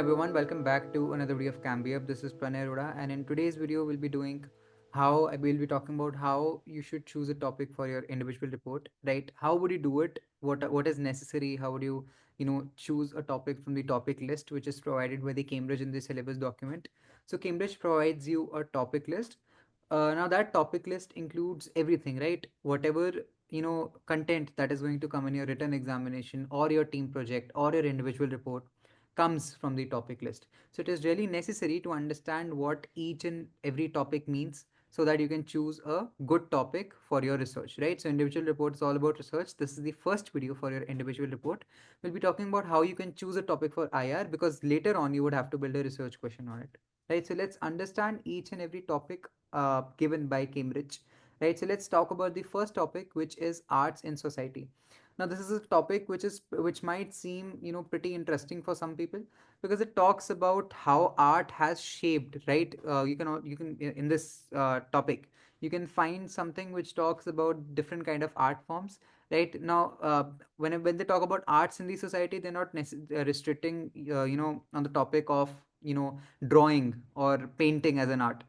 everyone, welcome back to another video of CambiHub. This is Pranay Arora, and in today's video, we'll be doing how I will be talking about how you should choose a topic for your individual report, right? How would you do it? What is necessary? How would you choose a topic from the topic list, which is provided by the Cambridge in the syllabus document. So Cambridge provides you a topic list. Now that topic list includes everything, right? Whatever content that is going to come in your written examination or your team project or your individual report comes from the topic list. So it is really necessary to understand what each and every topic means so that you can choose a good topic for your research, right? So individual report is all about research. This is the first video for your individual report. We'll be talking about how you can choose a topic for IR because later on you would have to build a research question on it, right? So let's understand each and every topic given by Cambridge, right? So let's talk about the first topic, which is arts in society. Now this is a topic which might seem pretty interesting for some people because it talks about how art has shaped, right? You can in this topic you can find something which talks about different kind of art forms, right? Now when they talk about arts in the society, they're not restricting on the topic of drawing or painting as an art.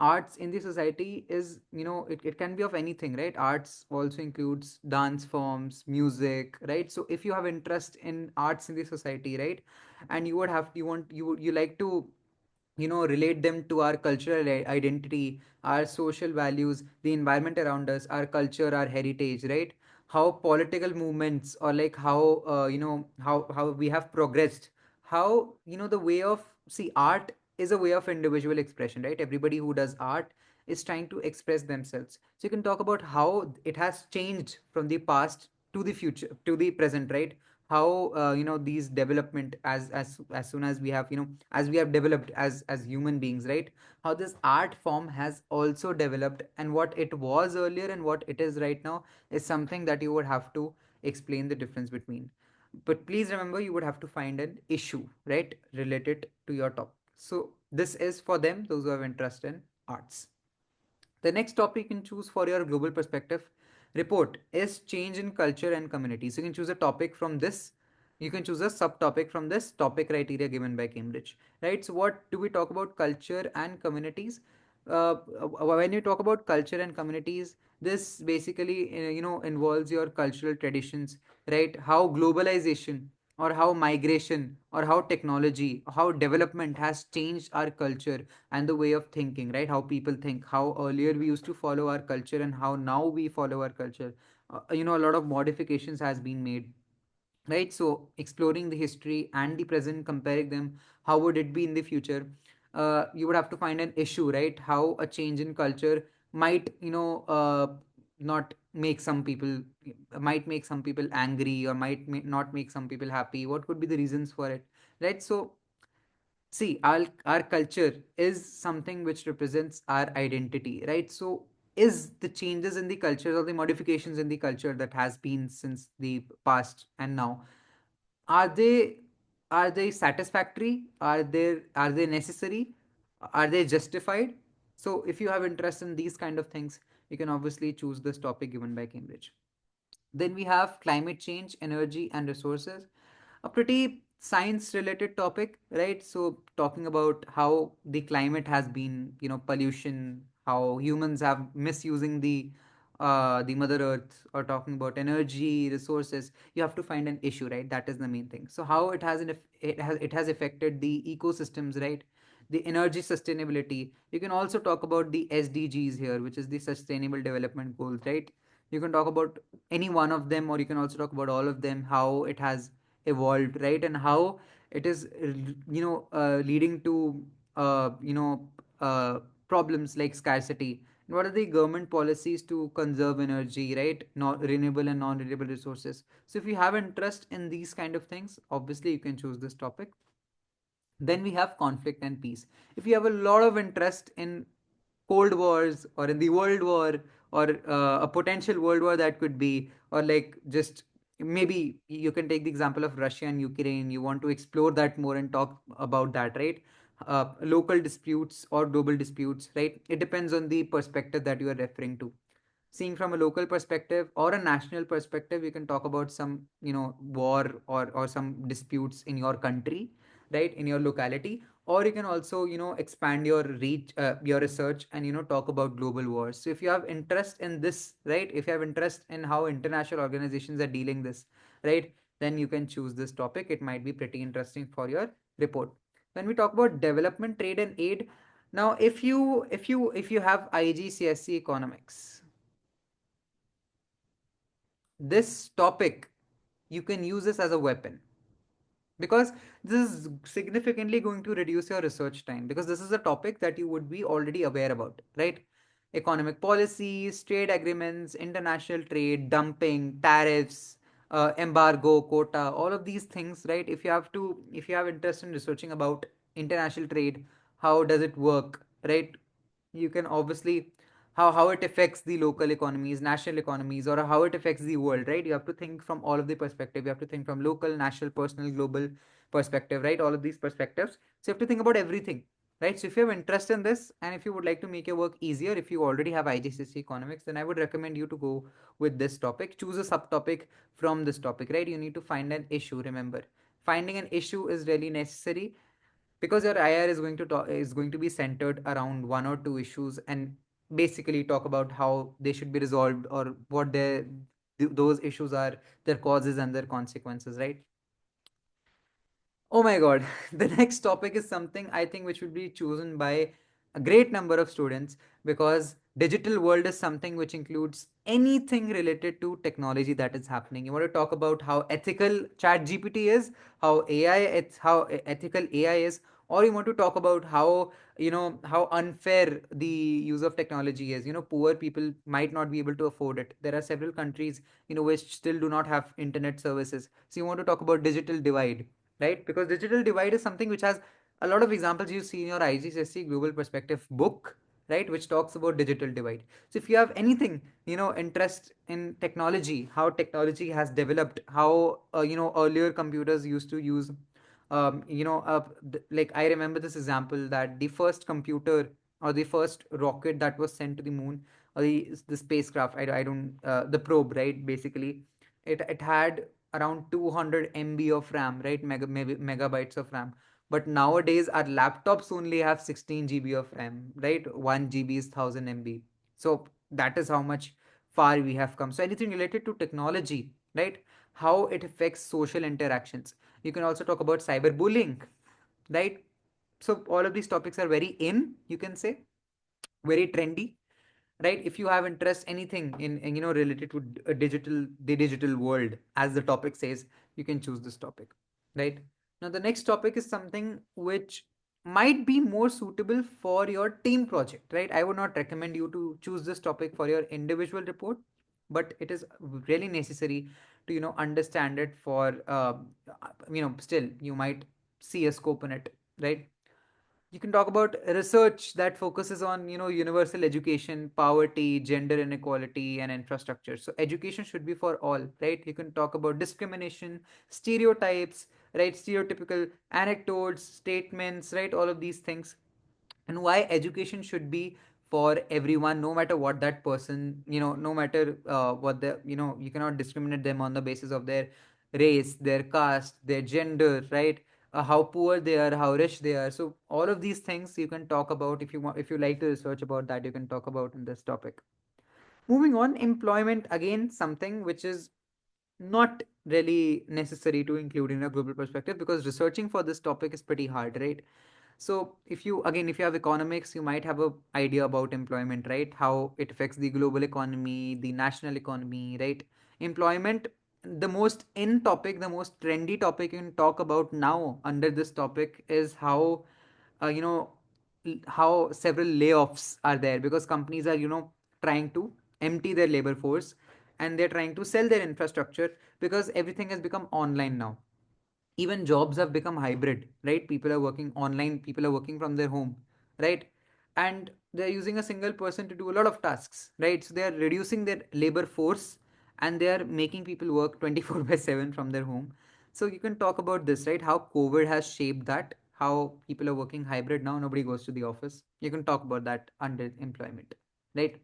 Arts in the society is it can be of anything, right? Arts also includes dance forms, music, right? So if you have interest in arts in the society, right, and you would have you want you like to relate them to our cultural identity, our social values, the environment around us, our culture, our heritage, right? How political movements or like how how we have progressed, how the way of see art is a way of individual expression, right? Everybody who does art is trying to express themselves. So you can talk about how it has changed from the past to the future to the present, right? How these development as soon as we have as we have developed as human beings, right? How this art form has also developed, and what it was earlier and what it is right now is something that you would have to explain the difference between. But please remember, you would have to find an issue, right, related to your topic. So this is for them, those who have interest in arts. The next topic you can choose for your global perspective report is change in culture and community. So you can choose a topic from this. You can choose a subtopic from this topic criteria given by Cambridge, right? So what do we talk about culture and communities? When you talk about culture and communities, this basically involves your cultural traditions, right? How globalization or how migration or how technology, how development has changed our culture and the way of thinking, right? How people think, how earlier we used to follow our culture and how now we follow our culture. A lot of modifications has been made, right? So exploring the history and the present, comparing them, how would it be in the future? You would have to find an issue, right? How a change in culture might not make some people might make some people angry or not make some people happy. What could be the reasons for it, right? So see, our culture is something which represents our identity, right? So is the changes in the culture or the modifications in the culture that has been since the past and now, are they satisfactory? Are they necessary? Are they justified? So if you have interest in these kind of things, you can obviously choose this topic given by Cambridge. Then we have climate change, energy, and resources, a pretty science related topic, right? So talking about how the climate has been, pollution, how humans have misusing the mother earth, or talking about energy resources, you have to find an issue, right? That is the main thing. So how it has affected the ecosystems, right? The energy sustainability. You can also talk about the SDGs here, which is the sustainable development goals, right? You can talk about any one of them, or you can also talk about all of them, how it has evolved, right? And how it is leading to uh, you know problems like scarcity. And what are the government policies to conserve energy, right? Not renewable and non-renewable resources. So if you have interest in these kind of things, obviously you can choose this topic. Then we have conflict and peace. If you have a lot of interest in cold wars or in the world war, or a potential world war that could be, or like just maybe you can take the example of Russia and Ukraine, you want to explore that more and talk about that, right? Local disputes or global disputes, right? It depends on the perspective that you are referring to. Seeing from a local perspective or a national perspective, you can talk about some war or some disputes in your country. right, in your locality. Or you can also, expand your reach, your research, and talk about global wars. So if you have interest in this, right, if you have interest in how international organizations are dealing this, right, then you can choose this topic. It might be pretty interesting for your report. When we talk about development, trade, and aid, now if you have IGCSE economics, this topic, you can use this as a weapon, because this is significantly going to reduce your research time, because this is a topic that you would be already aware about, right? Economic policies, trade agreements, international trade, dumping, tariffs, embargo, quota, all of these things, right? If you have interest in researching about international trade, how does it work, right? You can obviously, how it affects the local economies, national economies, or how it affects the world, right? You have to think from all of the perspective. You have to think from local, national, personal, global perspective, right? All of these perspectives. So you have to think about everything, right? So if you have interest in this, and if you would like to make your work easier, if you already have IGCSE economics, then I would recommend you to go with this topic. Choose a subtopic from this topic, right? You need to find an issue. Remember, finding an issue is really necessary, because your IR is going to be centered around one or two issues, and basically talk about how they should be resolved, or what those issues are, their causes and their consequences, right? Oh my god. The next topic is something I think which would be chosen by a great number of students, because digital world is something which includes anything related to technology that is happening. You want to talk about how ethical chat GPT is, how ethical AI is, or you want to talk about how unfair the use of technology is. Poor people might not be able to afford it. There are several countries, which still do not have internet services. So you want to talk about digital divide, right? Because digital divide is something which has a lot of examples you see in your IGCSE Global Perspective book, right? Which talks about digital divide. So if you have anything, interest in technology, how technology has developed, how earlier computers used to use, like I remember this example, that the first computer, or the first rocket that was sent to the moon, or the spacecraft, I don't the probe, right? Basically, it had around 200 MB of RAM, right? Megabytes of RAM. But nowadays, our laptops only have 16 GB of RAM, right? 1 GB is 1000 MB. So that is how much far we have come. So anything related to technology, right? How it affects social interactions. You can also talk about cyberbullying, right? So all of these topics are very in, you can say, very trendy, right? If you have interest anything in related to the digital world, as the topic says, you can choose this topic, right? Now the next topic is something which might be more suitable for your team project, right? I would not recommend you to choose this topic for your individual report, but it is really necessary to understand it for still you might see a scope in it, right? You can talk about research that focuses on universal education, poverty, gender inequality, and infrastructure. So education should be for all, right? You can talk about discrimination, stereotypes, right? Stereotypical anecdotes, statements, right? All of these things, and why education should be for everyone, no matter what that person, no matter what the you cannot discriminate them on the basis of their race, their caste, their gender, right? How poor they are, how rich they are. So all of these things you can talk about. If you want, if you like to research about that, you can talk about in this topic. Moving on, employment, again something which is not really necessary to include in a global perspective, because researching for this topic is pretty hard, right? So if you have economics, you might have a idea about employment, right? How it affects the global economy, the national economy, right? Employment, the most in topic, the most trendy topic you can talk about now under this topic is how, uh, you know, how several layoffs are there, because companies are, trying to empty their labor force, and they're trying to sell their infrastructure, because everything has become online now. Even jobs have become hybrid, right? People are working online, people are working from their home, right? And they're using a single person to do a lot of tasks, right? So they are reducing their labor force, and they are making people work 24 by 7 from their home. So you can talk about this, right? How COVID has shaped that, how people are working hybrid now, nobody goes to the office. You can talk about that under employment, right?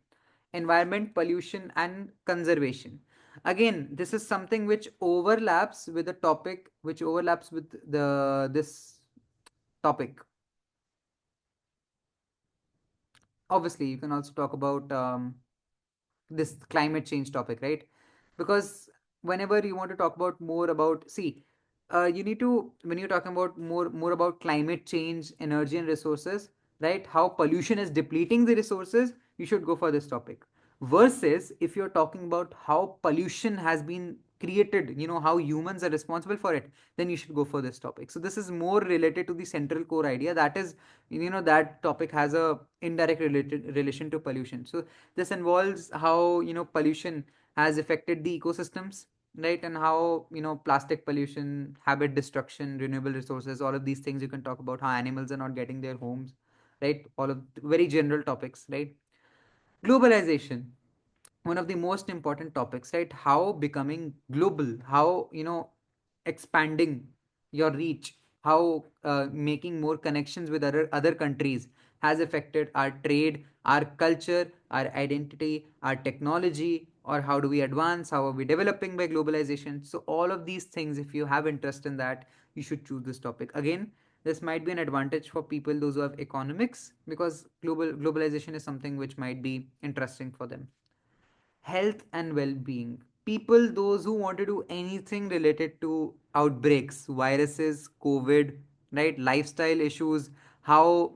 Environment, pollution, and conservation. Again, this is something which overlaps with the topic, which overlaps with the this topic. Obviously, you can also talk about this climate change topic, right? Because whenever you want to talk about more about, see, you need to, when you're talking about more about climate change, energy and resources, right? How pollution is depleting the resources, you should go for this topic. Versus if you're talking about how pollution has been created, how humans are responsible for it, then you should go for this topic. So this is more related to the central core idea, that is, that topic has a indirect related relation to pollution. So this involves how pollution has affected the ecosystems, right? And how plastic pollution, habit destruction, renewable resources, all of these things you can talk about, how animals are not getting their homes, right? All of very general topics, right? Globalization, one of the most important topics, right? How becoming global, how expanding your reach, how making more connections with other countries has affected our trade, our culture, our identity, our technology, or how do we advance, how are we developing by globalization. So all of these things, if you have interest in that, you should choose this topic. Again, this might be an advantage for people those who have economics, because globalization is something which might be interesting for them. Health and well-being, people those who want to do anything related to outbreaks, viruses, covid, right? Lifestyle issues, how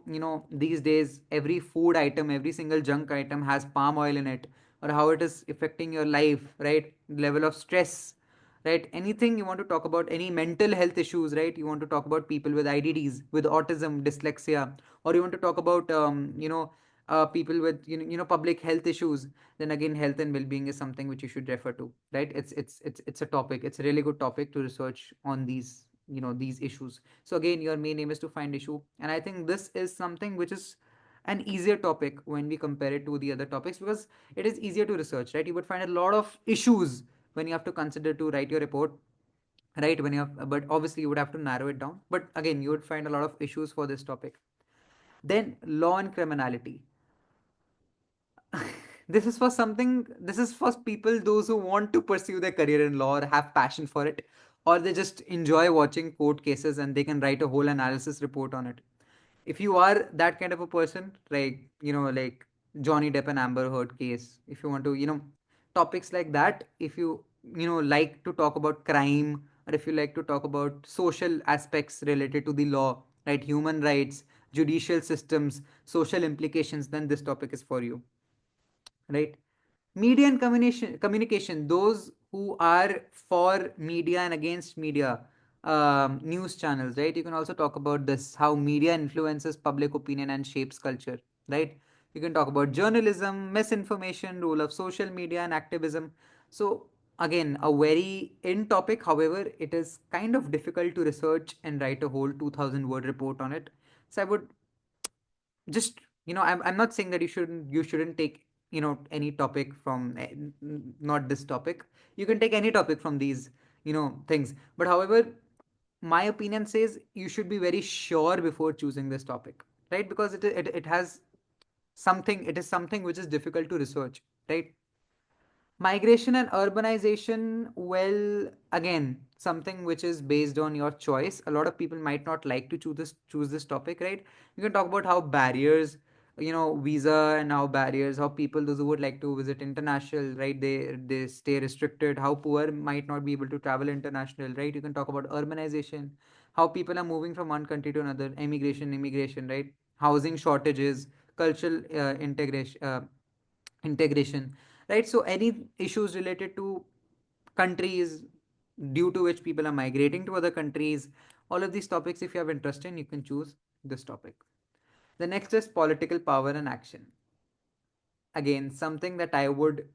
these days every food item, every single junk item has palm oil in it, or how it is affecting your life, right? Level of stress, right? Anything you want to talk about, any mental health issues, right? You want to talk about people with IDDs, with autism, dyslexia, or you want to talk about people with public health issues, then again health and well-being is something which you should refer to, right? It's a topic, it's a really good topic to research on these issues. So again, your main aim is to find issue, and I think this is something which is an easier topic when we compare it to the other topics, because it is easier to research, right? You would find a lot of issues when you have to consider to write your report, right? When you have, but obviously you would have to narrow it down, but again you would find a lot of issues for this topic. Then law and criminality. This is for people those who want to pursue their career in law or have passion for it, or they just enjoy watching court cases and they can write a whole analysis report on it. If you are that kind of a person, like like Johnny Depp and Amber Heard case, if you want to topics like that, if you like to talk about crime, or if you like to talk about social aspects related to the law, right? Human rights, judicial systems, social implications, then this topic is for you, right? Media and communication, those who are for media and against media, news channels, right? You can also talk about this, how media influences public opinion and shapes culture, right? You can talk about journalism, misinformation, role of social media and activism. So again, a very in topic, however it is kind of difficult to research and write a whole 2000 word report on it. So I would just I'm not saying that you shouldn't take any topic from not this topic. You can take any topic from these things, but however my opinion says you should be very sure before choosing this topic, right? Because it has something, it is something which is difficult to research, right? Migration and urbanization, well, again, something which is based on your choice. A lot of people might not like to choose this topic, right? You can talk about how barriers, visa and how barriers, how people those who would like to visit international, right? They stay restricted. How poor might not be able to travel international, right? You can talk about urbanization, how people are moving from one country to another, immigration, right? Housing shortages, cultural integration, right? So any issues related to countries due to which people are migrating to other countries, all of these topics, if you have interest in, you can choose this topic. The next is political power and action. Again, something that I would,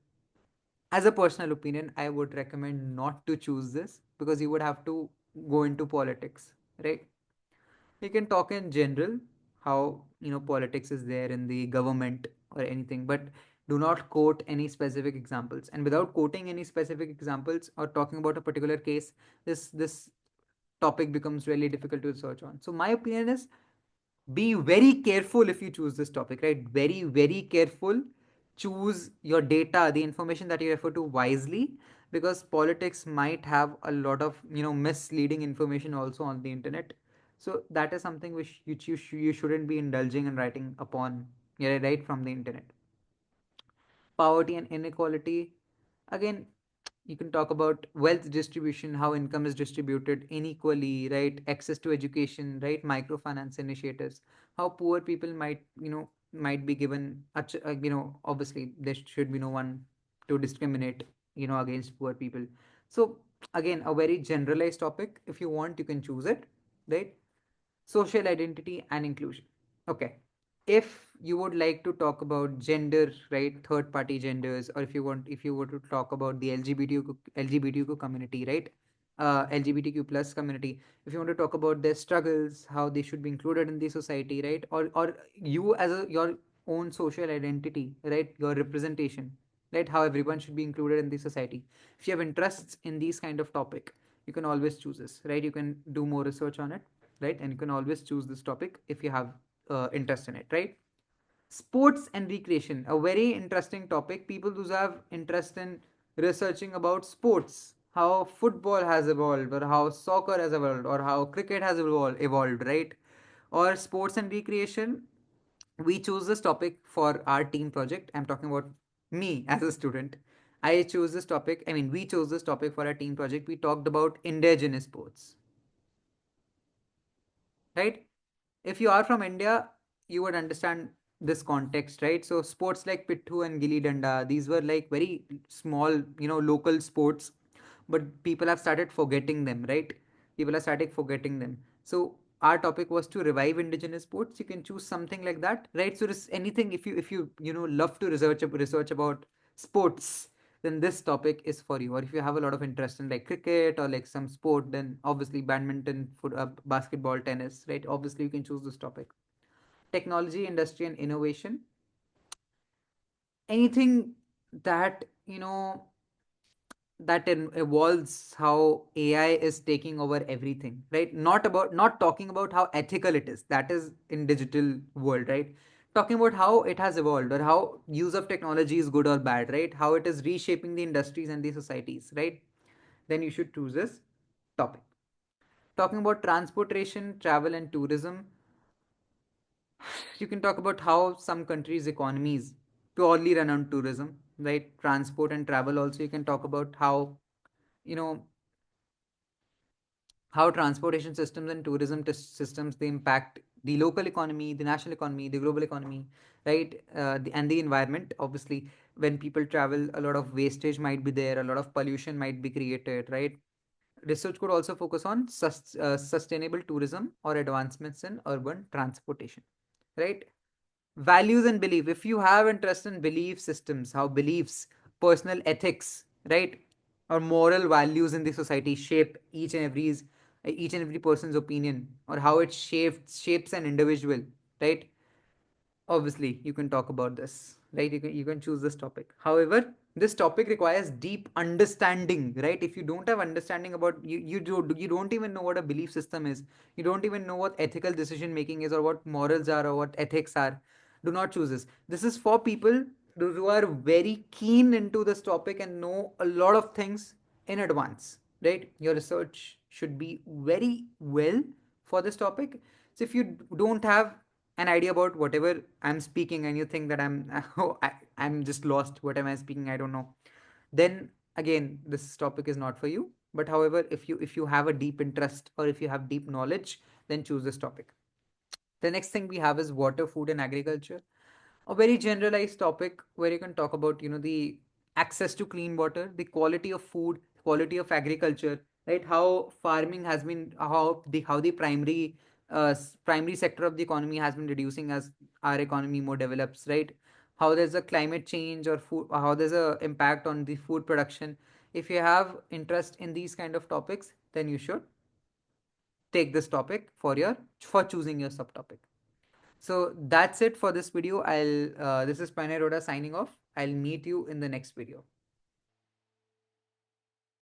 as a personal opinion, I would recommend not to choose this, because you would have to go into politics, right? You can talk in general how politics is there in the government or anything, but do not quote any specific examples. And without quoting any specific examples or talking about a particular case, this topic becomes really difficult to research on. So my opinion is, be very careful if you choose this topic, right? Very, very careful. Choose your data, the information that you refer to, wisely, because politics might have a lot of misleading information also on the internet, So that is something which you shouldn't be indulging and writing upon, yeah, right from the internet. Poverty and inequality, again, you can talk about wealth distribution, how income is distributed unequally, right? Access to education, right? Microfinance initiatives, how poor people might, might be given obviously there should be no one to discriminate, against poor people. So again, a very generalized topic. If you want, you can choose it, right? Social identity and inclusion. Okay. If you would like to talk about gender, right, third party genders, or if you were to talk about the LGBTQ community, right, LGBTQ plus community, if you want to talk about their struggles, how they should be included in the society, right, or you as your own social identity, right, your representation, right, how everyone should be included in the society. If you have interests in these kind of topic, you can always choose this, right? You can do more research on it, right? And you can always choose this topic if you have interest in it, right? Sports and recreation, a very interesting topic. People who have interest in researching about sports, how football has evolved, or how soccer has evolved, or how cricket has evolved, right? Or sports and recreation, we choose this topic for our team project. I'm talking about me as a student. I chose this topic. I mean, we chose this topic for our team project. We talked about indigenous sports, right? If you are from India, you would understand this context, right? So sports like Pittu and Gilli Danda, these were like very small, local sports, but people have started forgetting them, right? People have started forgetting them. So our topic was to revive indigenous sports. You can choose something like that, right? So this anything, if you love to research about sports, then this topic is for you. Or if you have a lot of interest in like cricket or like some sport, then obviously badminton, basketball, tennis, right? Obviously you can choose this topic. Technology, industry, and innovation, anything that evolves how AI is taking over everything, right? Not talking about how ethical it is. That is in digital world, right? Talking about how it has evolved, or how use of technology is good or bad, right? How it is reshaping the industries and the societies, right? Then you should choose this topic. Talking about transportation, travel, and tourism, you can talk about how some countries' economies purely run on tourism, right? Transport and travel also. You can talk about you know how transportation systems and tourism systems, they impact the local economy, the national economy, the global economy, right? And the environment. Obviously, when people travel, a lot of wastage might be there, a lot of pollution might be created, right? Research could also focus on sustainable tourism or advancements in urban transportation, right? Values and belief. If you have interest in belief systems, how beliefs, personal ethics, right, or moral values in the society shape each and every person's opinion, or how it shapes an individual, right? Obviously you can talk about this, right? You can choose this topic. However, this topic requires deep understanding, right? If you don't have understanding about, you don't even know what a belief system is, you don't even know what ethical decision making is, or what morals are, or what ethics are, do not choose this. This is for people those who are very keen into this topic and know a lot of things in advance, right? Your research should be very well for this topic. So if you don't have an idea about whatever I'm speaking, and you think that I'm just lost, what am I speaking, I don't know, then again this topic is not for you. But however, if you have a deep interest, or if you have deep knowledge, then choose this topic. The next thing we have is water, food, and agriculture, a very generalized topic where you can talk about the access to clean water, the quality of food, quality of agriculture, right? How farming has been, how the primary sector of the economy has been reducing as our economy more develops, right? How there's a climate change, or food, how there's a impact on the food production. If you have interest in these kind of topics, then you should take this topic for choosing your subtopic. So that's it for this video. This is Pranay Roda signing off. I'll meet you in the next video.